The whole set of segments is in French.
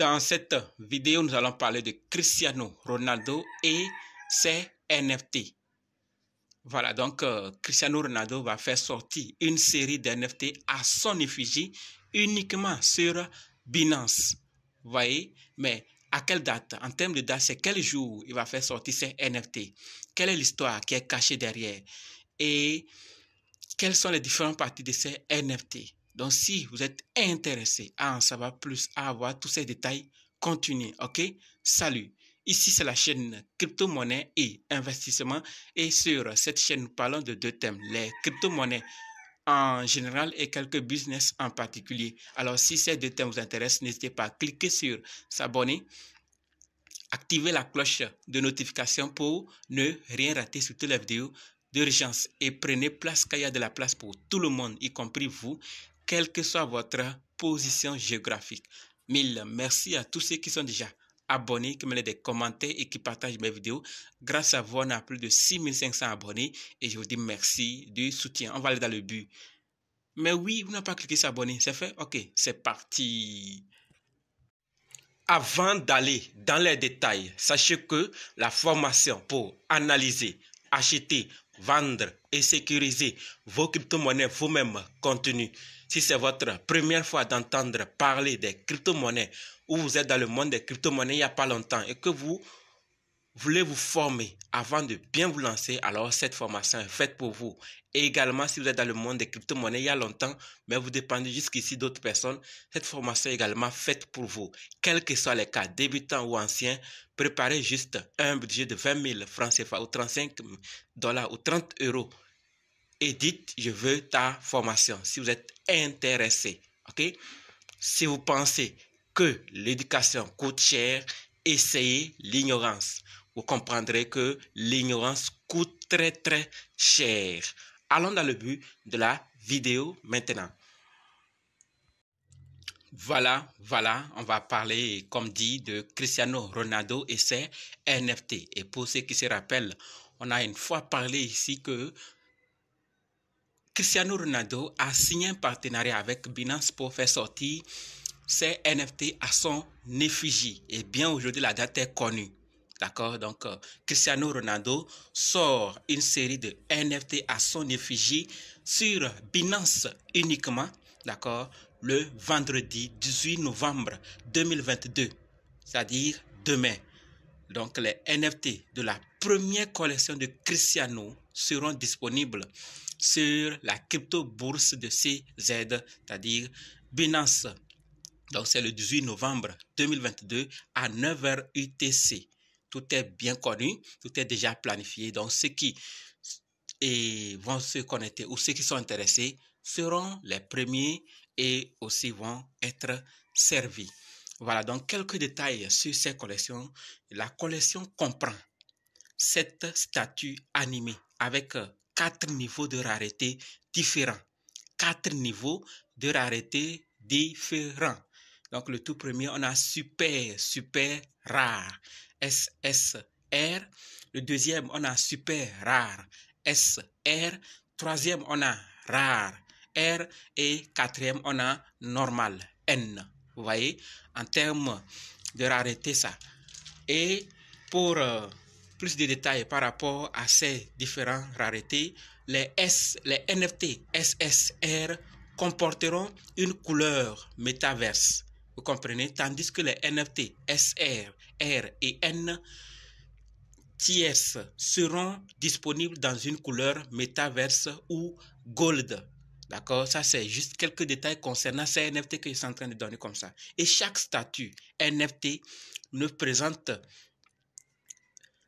Dans cette vidéo, nous allons parler de Cristiano Ronaldo et ses NFT. Voilà, donc Cristiano Ronaldo va faire sortir une série d'NFT à son effigie uniquement sur Binance. Vous voyez, mais à quelle date? En termes de date, c'est quel jour il va faire sortir ces NFT? Quelle est l'histoire qui est cachée derrière? Et quelles sont les différentes parties de ces NFT? Donc, si vous êtes intéressé à en savoir plus, à avoir tous ces détails, continuez, ok? Salut! Ici, c'est la chaîne Crypto-monnaie et investissement. Et sur cette chaîne, nous parlons de deux thèmes, les crypto-monnaies en général et quelques business en particulier. Alors, si ces deux thèmes vous intéressent, n'hésitez pas à cliquer sur s'abonner, activer la cloche de notification pour ne rien rater sur toutes les vidéos d'urgence. Et prenez place car il y a de la place pour tout le monde, y compris vous, quelle que soit votre position géographique. Mille merci à tous ceux qui sont déjà abonnés, qui me laissent des commentaires et qui partagent mes vidéos. Grâce à vous, on a plus de 6500 abonnés et je vous dis merci du soutien. On va aller dans le but. Mais oui, vous n'avez pas cliqué sur abonner, c'est fait? Ok, c'est parti. Avant d'aller dans les détails, sachez que la formation pour analyser, acheter, vendre et sécuriser vos crypto-monnaies vous-même continue. Si c'est votre première fois d'entendre parler des crypto-monnaies ou vous êtes dans le monde des crypto-monnaies il n'y a pas longtemps et que vous voulez vous former avant de bien vous lancer, alors cette formation est faite pour vous. Et également, si vous êtes dans le monde des crypto-monnaies il y a longtemps, mais vous dépendez jusqu'ici d'autres personnes, cette formation est également faite pour vous. Quels que soient les cas, débutants ou anciens, préparez juste un budget de 20 000 francs CFA ou 35 $ ou 30 € et dites, je veux ta formation si vous êtes intéressé. Ok? Si vous pensez que l'éducation coûte cher, essayez l'ignorance. Vous comprendrez que l'ignorance coûte très cher. Allons dans le but de la vidéo maintenant. Voilà, on va parler, comme dit, de Cristiano Ronaldo et ses NFT. Et pour ceux qui se rappellent, on a une fois parlé ici que Cristiano Ronaldo a signé un partenariat avec Binance pour faire sortir ses NFT à son effigie. Et bien aujourd'hui, la date est connue. D'accord? Donc, Cristiano Ronaldo sort une série de NFT à son effigie sur Binance uniquement. D'accord? Le vendredi 18 novembre 2022. C'est-à-dire demain. Donc, les NFT de la première collection de Cristiano seront disponibles sur la crypto-bourse de CZ, c'est-à-dire Binance. Donc, c'est le 18 novembre 2022 à 9h UTC. Tout est bien connu, tout est déjà planifié. Donc, ceux qui vont se connecter ou ceux qui sont intéressés seront les premiers et aussi vont être servis. Voilà, donc quelques détails sur ces collections. La collection comprend 7 statues animées avec 4 niveaux de rareté différents. 4 niveaux de rareté différents. Donc, le tout premier, on a super rare, SSR. Le deuxième, on a super rare, SR. Troisième, on a rare, R. Et quatrième, on a normal, N. Vous voyez, en termes de rareté, ça. Et pour plus de détails par rapport à ces différentes raretés, les NFT SSR comporteront une couleur métaverse. Vous comprenez? Tandis que les NFT SR, R et N tiers seront disponibles dans une couleur métaverse ou gold. D'accord? Ça, c'est juste quelques détails concernant ces NFT que je suis en train de donner comme ça. Et chaque statut NFT nous présente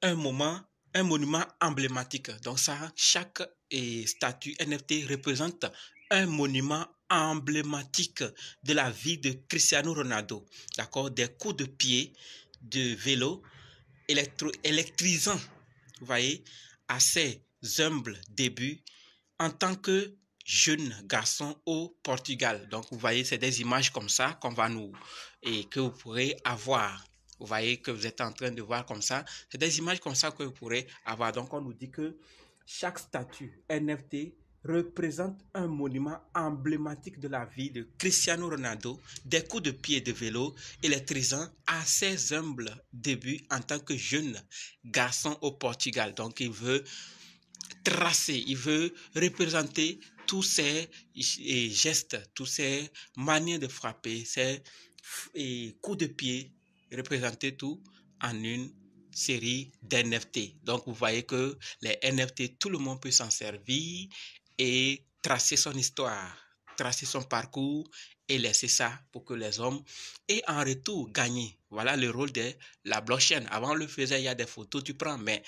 un monument emblématique. Donc ça, chaque statut NFT représente un monument emblématique de la vie de Cristiano Ronaldo. D'accord? Des coups de pied, de vélo, électrisants, vous voyez, à ses humbles débuts en tant que jeune garçon au Portugal. Donc, vous voyez, c'est des images comme ça qu'on va que vous pourrez avoir. Vous voyez que vous êtes en train de voir comme ça. C'est des images comme ça que vous pourrez avoir. Donc, on nous dit que chaque statut NFT représente un monument emblématique de la vie de Cristiano Ronaldo, des coups de pied de vélo électrisants à ses humbles débuts en tant que jeune garçon au Portugal. Donc il veut tracer, il veut représenter tous ces gestes, tous ces manières de frapper, ces coups de pied, représenter tout en une série d'NFT. Donc, vous voyez que les NFT, tout le monde peut s'en servir et tracer son histoire, tracer son parcours et laisser ça pour que les hommes aient en retour gagné. Voilà le rôle de la blockchain. Avant, on le faisait, il y a des photos, tu prends, mais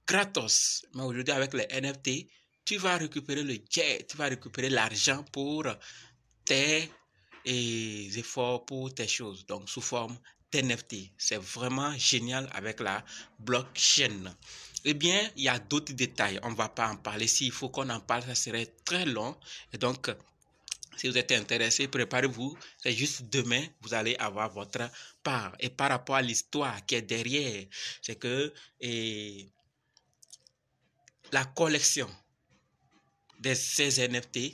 gratos. Mais aujourd'hui, avec les NFT, tu vas récupérer le jet, tu vas récupérer l'argent pour tes efforts, pour tes choses. Donc, sous forme d'NFT. C'est vraiment génial avec la blockchain. Eh bien, il y a d'autres détails. On ne va pas en parler. S'il faut qu'on en parle, ça serait très long. Et donc, si vous êtes intéressé, préparez-vous. C'est juste demain, vous allez avoir votre part. Et par rapport à l'histoire qui est derrière, c'est que la collection de ces NFT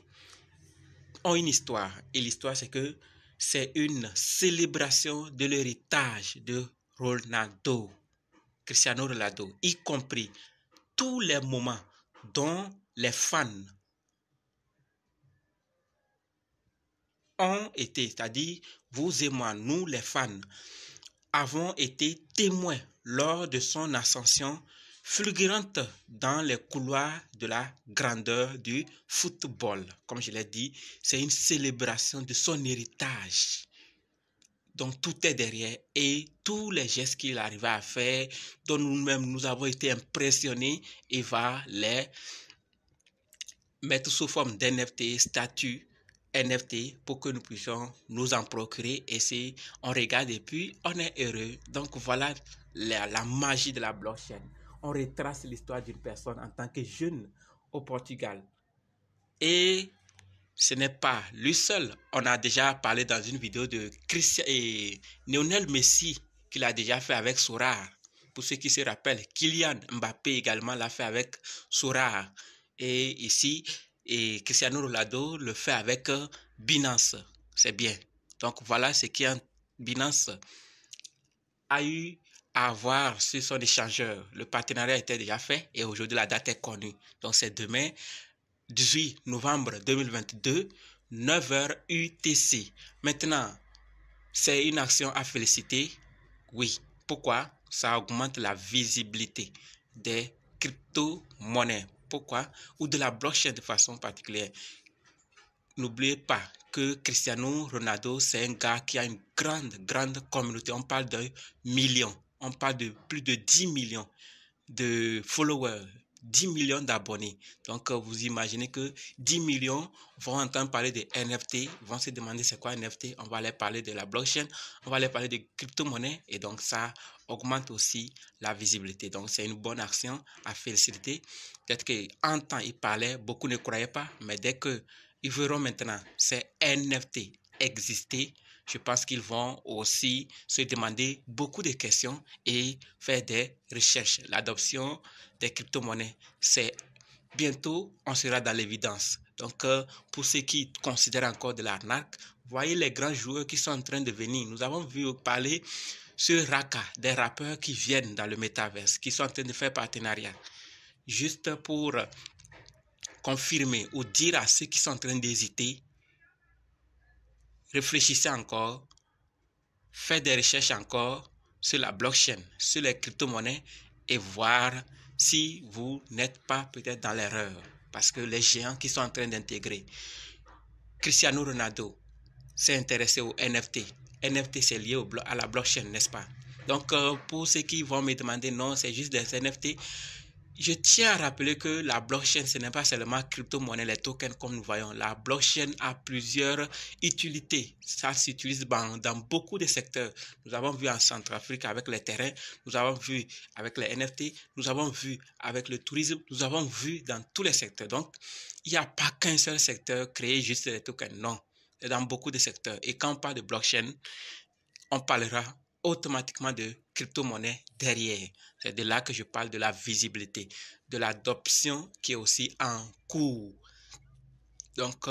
ont une histoire. Et l'histoire, c'est que c'est une célébration de l'héritage de Ronaldo, Cristiano Ronaldo, y compris tous les moments dont les fans ont été, c'est-à-dire vous et moi, nous les fans, avons été témoins lors de son ascension fulgurante dans les couloirs de la grandeur du football. Comme je l'ai dit, c'est une célébration de son héritage. Donc tout est derrière et tous les gestes qu'il arrivait à faire, dont nous-mêmes nous avons été impressionnés, il va les mettre sous forme d'NFT, statuts NFT pour que nous puissions nous en procurer et si on regarde et puis on est heureux. Donc voilà la magie de la blockchain. On retrace l'histoire d'une personne en tant que jeune au Portugal. Et ce n'est pas lui seul. On a déjà parlé dans une vidéo de Lionel Messi qu'il a déjà fait avec Sorare. Pour ceux qui se rappellent, Kylian Mbappé également l'a fait avec Sorare. Et ici, Cristiano Ronaldo le fait avec Binance. C'est bien. Donc voilà ce qui Binance a eu à avoir sur son échangeur. Le partenariat était déjà fait et aujourd'hui la date est connue. Donc c'est demain, 18 novembre 2022, 9h UTC. Maintenant, c'est une action à féliciter. Oui. Pourquoi? Ça augmente la visibilité des crypto-monnaies. Pourquoi? Ou de la blockchain de façon particulière. N'oubliez pas que Cristiano Ronaldo, c'est un gars qui a une grande communauté. On parle de millions. On parle de plus de 10 millions de followers, 10 millions d'abonnés. Donc, vous imaginez que 10 millions vont entendre parler de NFT, vont se demander c'est quoi NFT. On va leur parler de la blockchain, on va leur parler de crypto-monnaies et donc ça augmente aussi la visibilité. Donc, c'est une bonne action à féliciter. Peut-être qu'en temps, ils parlaient, beaucoup ne croyaient pas, mais dès que ils verront maintenant ces NFT exister, je pense qu'ils vont aussi se demander beaucoup de questions et faire des recherches. L'adoption des crypto-monnaies, c'est bientôt, on sera dans l'évidence. Donc, pour ceux qui considèrent encore de l'arnaque, voyez les grands joueurs qui sont en train de venir. Nous avons vu parler sur Raka, des rappeurs qui viennent dans le métaverse, qui sont en train de faire partenariat. Juste pour confirmer ou dire à ceux qui sont en train d'hésiter, réfléchissez encore, faites des recherches encore sur la blockchain, sur les crypto-monnaies et voir si vous n'êtes pas peut-être dans l'erreur. Parce que les géants qui sont en train d'intégrer, Cristiano Ronaldo s'est intéressé au NFT. NFT, c'est lié à la blockchain, n'est-ce pas? Donc, pour ceux qui vont me demander, non, c'est juste des NFT, je tiens à rappeler que la blockchain, ce n'est pas seulement crypto-monnaie, les tokens comme nous voyons. La blockchain a plusieurs utilités. Ça s'utilise dans beaucoup de secteurs. Nous avons vu en Centrafrique avec les terrains, nous avons vu avec les NFT, nous avons vu avec le tourisme, nous avons vu dans tous les secteurs. Donc, il n'y a pas qu'un seul secteur créé juste les tokens. Non, c'est dans beaucoup de secteurs. Et quand on parle de blockchain, on parlera automatiquement de crypto-monnaie derrière. C'est de là que je parle de la visibilité, de l'adoption qui est aussi en cours. Donc,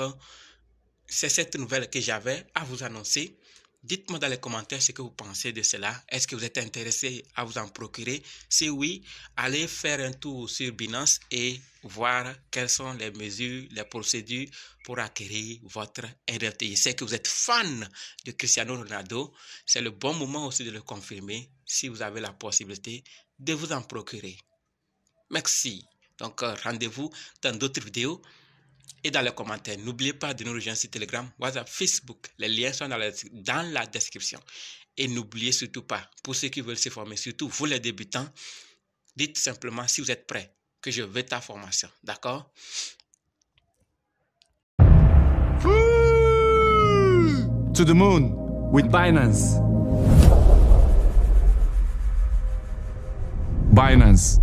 c'est cette nouvelle que j'avais à vous annoncer. Dites-moi dans les commentaires ce que vous pensez de cela. Est-ce que vous êtes intéressé à vous en procurer? Si oui, allez faire un tour sur Binance et voir quelles sont les mesures, les procédures pour acquérir votre NFT. Je sais que vous êtes fan de Cristiano Ronaldo. C'est le bon moment aussi de le confirmer si vous avez la possibilité de vous en procurer. Merci. Donc, rendez-vous dans d'autres vidéos. Et dans les commentaires, n'oubliez pas de nous rejoindre sur Telegram, WhatsApp, Facebook. Les liens sont dans la description. Et n'oubliez surtout pas, pour ceux qui veulent se former, surtout vous les débutants, dites simplement si vous êtes prêts, que je veux ta formation. D'accord? To the moon with Binance. Binance.